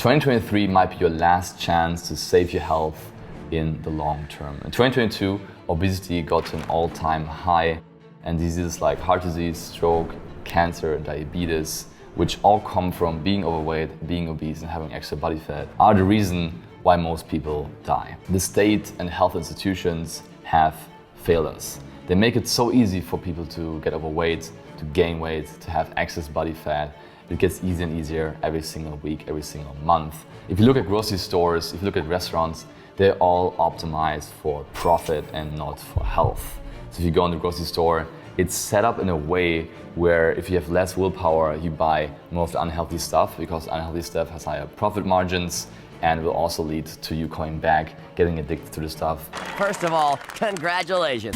2023 might be your last chance to save your health in the long term. In 2022, obesity got to an all-time high, and diseases like heart disease, stroke, cancer, diabetes, which all come from being overweight, being obese, and having extra body fat, are the reason why most people die. The state and health institutions have failed us. They make it so easy for people to get overweight, to gain weight, to have excess body fat. It gets easier and easier every single week, every single month. If you look at grocery stores, if you look at restaurants, they're all optimized for profit and not for health. So if you go in the grocery store, it's set up in a way where if you have less willpower, you buy more of the unhealthy stuff, because unhealthy stuff has higher profit margins and will also lead to you coming back, getting addicted to the stuff. First of all, congratulations.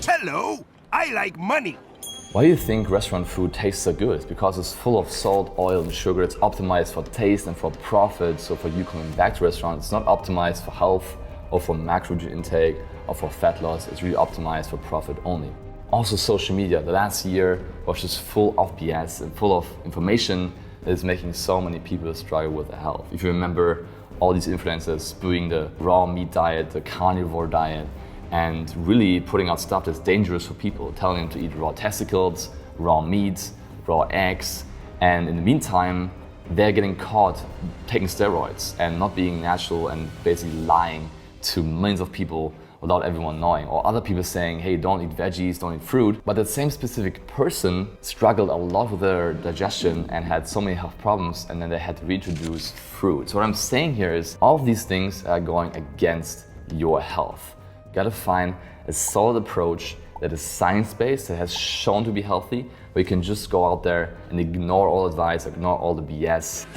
Hello, I like money. Why do you think restaurant food tastes so good? It's because it's full of salt, oil, and sugar. It's optimized for taste and for profit. So for you coming back to restaurants, it's not optimized for health or for macronutrient intake or for fat loss. It's really optimized for profit only. Also social media, the last year was just full of BS and full of information that is making so many people struggle with their health. If you remember all these influencers spewing the raw meat diet, the carnivore diet, and really putting out stuff that's dangerous for people, telling them to eat raw testicles, raw meat, raw eggs, and in the meantime, they're getting caught taking steroids and not being natural and basically lying to millions of people without everyone knowing, or other people saying, hey, don't eat veggies, don't eat fruit. But that same specific person struggled a lot with their digestion and had so many health problems, and then they had to reintroduce fruit. So what I'm saying here is all of these things are going against your health. You gotta find a solid approach that is science-based, that has shown to be healthy, where you can just go out there and ignore all advice, ignore all the BS.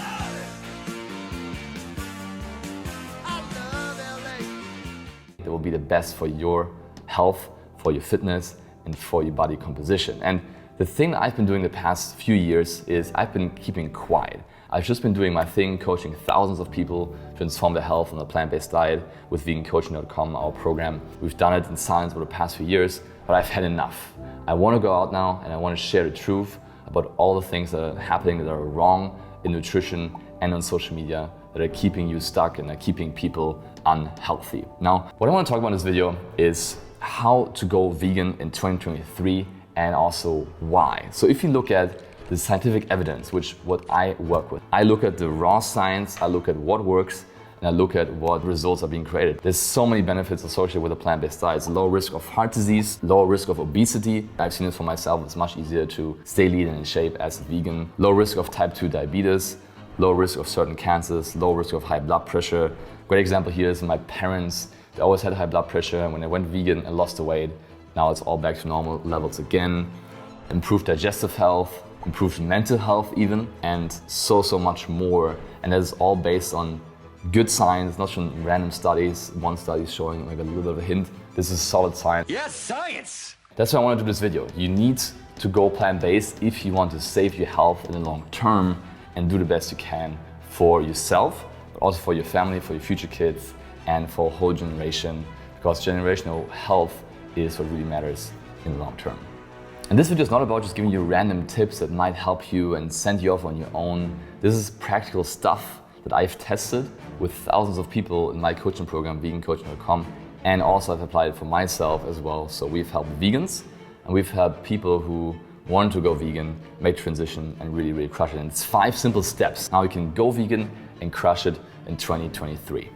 That will be the best for your health, for your fitness, and for your body composition. And the thing that I've been doing the past few years is I've been keeping quiet. I've just been doing my thing, coaching thousands of people transform their health on a plant-based diet with vegancoaching.com, our program. We've done it in silence over the past few years, but I've had enough. I want to go out now and I want to share the truth about all the things that are happening that are wrong in nutrition and on social media that are keeping you stuck and are keeping people unhealthy. Now, what I want to talk about in this video is how to go vegan in 2023 and also why. So if you look at the scientific evidence, which what I work with, I look at the raw science, I look at what works, and I look at what results are being created. There's so many benefits associated with a plant-based diet. It's low risk of heart disease, low risk of obesity. I've seen it for myself. It's much easier to stay lean and in shape as a vegan. Low risk of type 2 diabetes, low risk of certain cancers, low risk of high blood pressure. Great example here is my parents. They always had high blood pressure, and when they went vegan and lost the weight, now it's all back to normal levels again. Improved digestive health, improved mental health even, and so much more. And that is all based on good science, not from random studies. One study is showing like a little bit of a hint. This is solid science. Yes, science! That's why I want to do this video. You need to go plant-based if you want to save your health in the long term and do the best you can for yourself, but also for your family, for your future kids, and for a whole generation, because generational health is what really matters in the long term. And this video is not about just giving you random tips that might help you and send you off on your own. This is practical stuff that I've tested with thousands of people in my coaching program, vegancoaching.com, and also I've applied it for myself as well. So we've helped vegans and we've helped people who want to go vegan, make transition, and really crush it. And it's 5 simple steps how you can go vegan and crush it in 2023.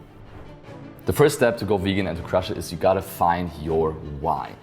The first step to go vegan and to crush it is you gotta find your why.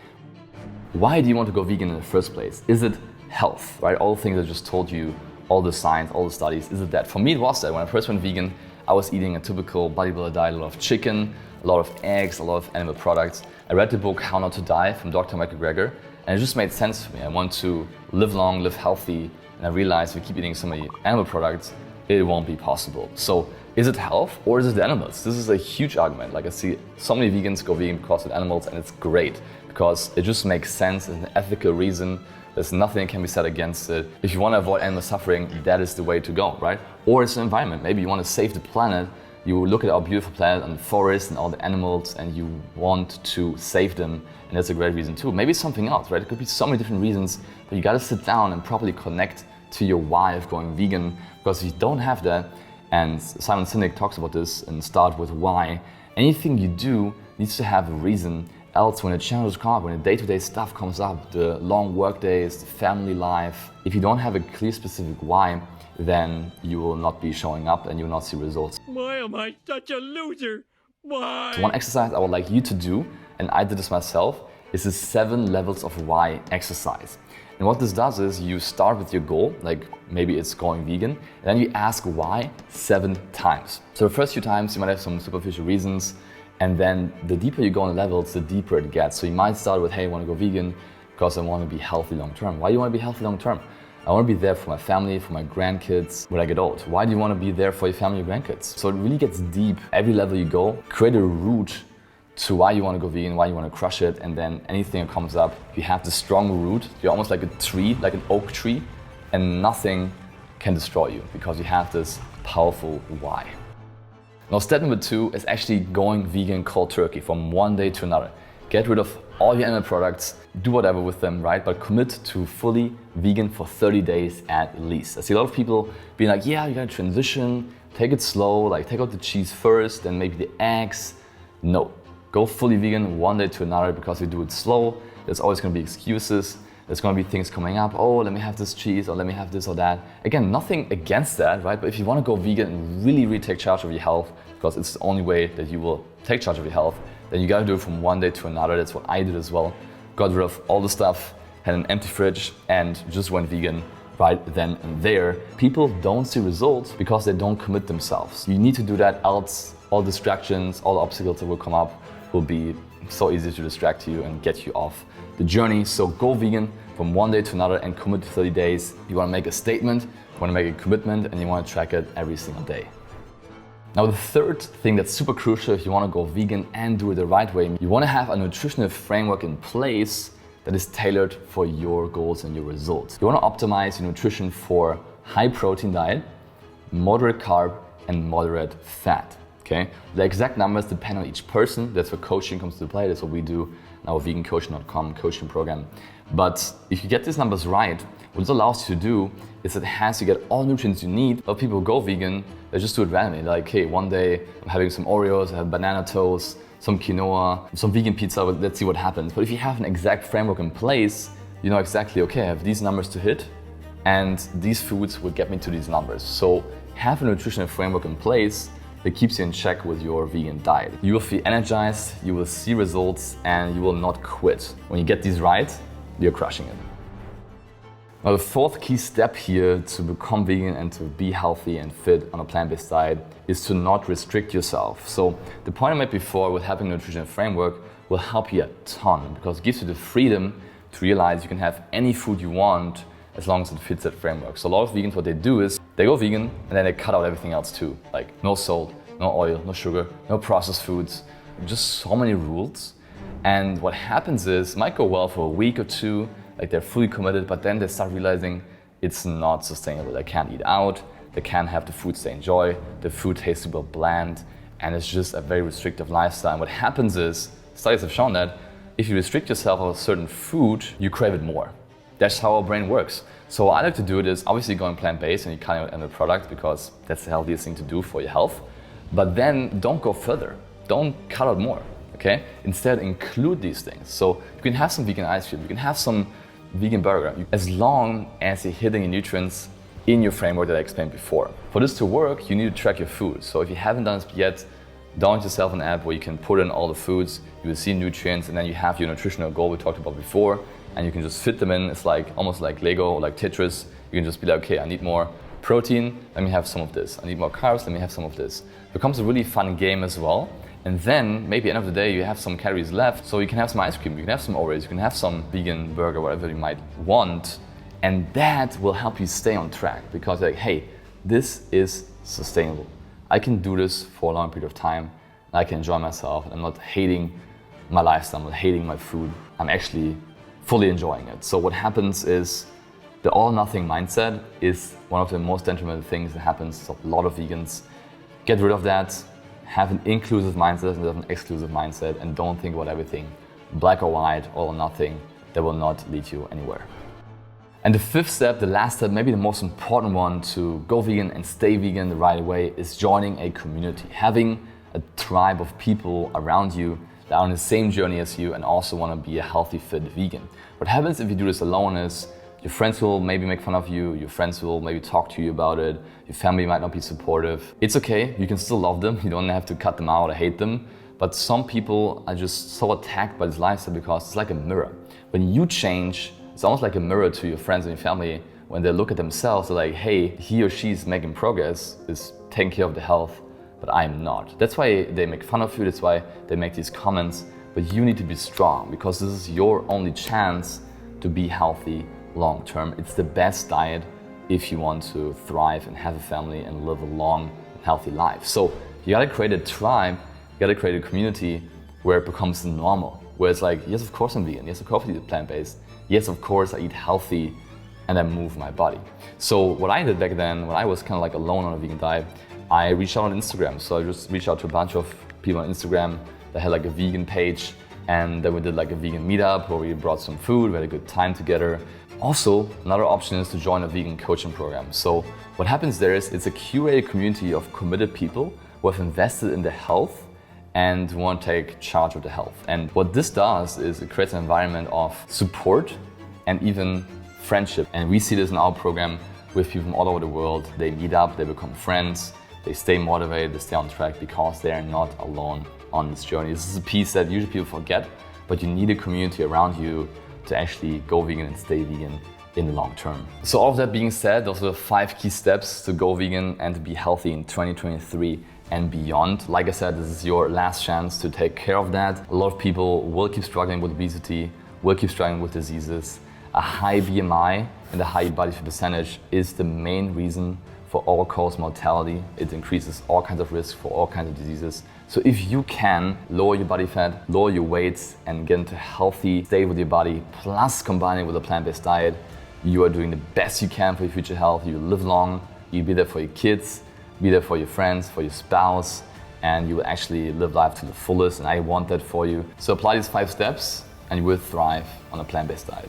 Why do you want to go vegan in the first place? Is it health, right? All the things I just told you, all the science, all the studies, is it that? For me, it was that. When I first went vegan, I was eating a typical bodybuilder diet, a lot of chicken, a lot of eggs, a lot of animal products. I read the book How Not to Die from Dr. Michael Greger, and it just made sense for me. I want to live long, live healthy, and I realized if we keep eating so many animal products, it won't be possible. So is it health or is it the animals? This is a huge argument. Like I see so many vegans go vegan because of animals, and it's great because it just makes sense. It's an ethical reason. There's nothing that can be said against it. If you want to avoid animal suffering, that is the way to go, right? Or it's the environment. Maybe you want to save the planet. You look at our beautiful planet and the forest and all the animals and you want to save them, and that's a great reason too. Maybe it's something else, right? It could be so many different reasons, but you got to sit down and properly connect to your why of going vegan, because if you don't have that And Simon Sinek talks about this and start with why. Anything you do needs to have a reason. Else, when the challenges come up, when the day-to-day stuff comes up, the long work days, the family life, if you don't have a clear, specific why, then you will not be showing up and you will not see results. Why am I such a loser? Why? So one exercise I would like you to do, and I did this myself, is the 7 levels of why exercise. And what this does is you start with your goal, like maybe it's going vegan, and then you ask why 7 times. So the first few times you might have some superficial reasons, and then the deeper you go in levels, the deeper it gets. So you might start with, hey, I want to go vegan because I want to be healthy long term. Why do you want to be healthy long term? I want to be there for my family, for my grandkids when I get old. Why do you want to be there for your family and grandkids? So it really gets deep. Every level you go, create a root to why you want to go vegan, why you want to crush it, and then anything that comes up, you have the strong root. You're almost like a tree, like an oak tree, and nothing can destroy you because you have this powerful why. Now, step number 2 is actually going vegan cold turkey from one day to another. Get rid of all your animal products, do whatever with them, right? But commit to fully vegan for 30 days at least. I see a lot of people being like, yeah, you gotta transition, take it slow, like take out the cheese first, then maybe the eggs. No, go fully vegan one day to another, because if you do it slow, there's always gonna be excuses. There's gonna be things coming up, oh, let me have this cheese, or let me have this or that. Again, nothing against that, right? But if you wanna go vegan and really, really take charge of your health, because it's the only way that you will take charge of your health, then you gotta do it from one day to another. That's what I did as well. Got rid of all the stuff, had an empty fridge, and just went vegan right then and there. People don't see results because they don't commit themselves. You need to do that, else all distractions, all the obstacles that will come up will be so easy to distract you and get you off the journey. So go vegan from one day to another and commit to 30 days. You wanna make a statement, you wanna make a commitment, and you wanna track it every single day. Now, the third thing that's super crucial if you want to go vegan and do it the right way, you want to have a nutritional framework in place that is tailored for your goals and your results. You want to optimize your nutrition for high protein diet, moderate carb, and moderate fat. Okay? The exact numbers depend on each person. That's where coaching comes to play. That's what we do in our vegancoaching.com coaching program. But if you get these numbers right, what this allows you to do is it has you get all nutrients you need. A lot of people go vegan, they just do it randomly. Like, hey, one day I'm having some Oreos, I have banana toast, some quinoa, some vegan pizza, let's see what happens. But if you have an exact framework in place, you know exactly, okay, I have these numbers to hit, and these foods will get me to these numbers. So have a nutritional framework in place that keeps you in check with your vegan diet. You will feel energized, you will see results, and you will not quit. When you get these right, you're crushing it. Now, the fourth key step here to become vegan and to be healthy and fit on a plant-based diet is to not restrict yourself. So the point I made before with having a nutrition framework will help you a ton, because it gives you the freedom to realize you can have any food you want as long as it fits that framework. So a lot of vegans, what they do is they go vegan and then they cut out everything else too. Like no salt, no oil, no sugar, no processed foods, just so many rules. And what happens is, it might go well for a week or two, like they're fully committed, but then they start realizing it's not sustainable. They can't eat out, they can't have the foods they enjoy, the food tastes super bland, and it's just a very restrictive lifestyle. And what happens is, studies have shown that if you restrict yourself of a certain food, you crave it more. That's how our brain works. So what I like to do it is obviously going plant-based and you cut out animal product because that's the healthiest thing to do for your health. But then don't go further. Don't cut out more. Okay? Instead, include these things. So you can have some vegan ice cream, you can have some vegan burger, as long as you're hitting your nutrients in your framework that I explained before. For this to work, you need to track your food. So if you haven't done this yet, download yourself an app where you can put in all the foods, you will see nutrients, and then you have your nutritional goal we talked about before, and you can just fit them in. It's like almost like Lego or like Tetris. You can just be like, okay, I need more protein, let me have some of this. I need more carbs, let me have some of this. It becomes a really fun game as well. And then maybe at the end of the day you have some calories left, so you can have some ice cream, you can have some Oreos, you can have some vegan burger, whatever you might want, and that will help you stay on track, because like, hey, this is sustainable. I can do this for a long period of time, and I can enjoy myself. I'm not hating my lifestyle, I'm not hating my food, I'm actually fully enjoying it. So what happens is, the all-nothing mindset is one of the most detrimental things that happens to a lot of vegans. Get rid of that. Have an inclusive mindset instead of an exclusive mindset, and don't think about everything black or white, all or nothing. That will not lead you anywhere. And the fifth step, the last step, maybe the most important one to go vegan and stay vegan the right way, is joining a community. Having a tribe of people around you that are on the same journey as you and also want to be a healthy, fit vegan. What happens if you do this alone is your friends will maybe make fun of you, your friends will maybe talk to you about it, your family might not be supportive. It's okay, you can still love them, you don't have to cut them out or hate them, but some people are just so attacked by this lifestyle because it's like a mirror. When you change, it's almost like a mirror to your friends and your family. When they look at themselves, they're like, hey, he or she's making progress, is taking care of the health, but I'm not. That's why they make fun of you, that's why they make these comments, but you need to be strong because this is your only chance to be healthy long term. It's the best diet if you want to thrive and have a family and live a long, healthy life. So you gotta create a tribe, you gotta create a community where it becomes normal, where it's like, yes, of course I'm vegan, yes, of course I eat plant-based, yes, of course I eat healthy and I move my body. So what I did back then, when I was kind of like alone on a vegan diet, I reached out on Instagram. So I just reached out to a bunch of people on Instagram that had like a vegan page, and then we did like a vegan meetup where we brought some food, we had a good time together. Also, another option is to join a vegan coaching program. So what happens there is it's a curated community of committed people who have invested in their health and want to take charge of the health. And what this does is it creates an environment of support and even friendship. And we see this in our program with people from all over the world. They meet up, they become friends, they stay motivated, they stay on track because they are not alone on this journey. This is a piece that usually people forget, but you need a community around you to actually go vegan and stay vegan in the long term. So all of that being said, those are the 5 key steps to go vegan and to be healthy in 2023 and beyond. Like I said, this is your last chance to take care of that. A lot of people will keep struggling with obesity, will keep struggling with diseases. A high BMI and a high body fat percentage is the main reason for all-cause mortality. It increases all kinds of risks for all kinds of diseases. So if you can lower your body fat, lower your weight, and get into a healthy state with your body, plus combine it with a plant-based diet, you are doing the best you can for your future health. You live long, you be there for your kids, be there for your friends, for your spouse, and you will actually live life to the fullest, and I want that for you. So apply these 5 steps and you will thrive on a plant-based diet.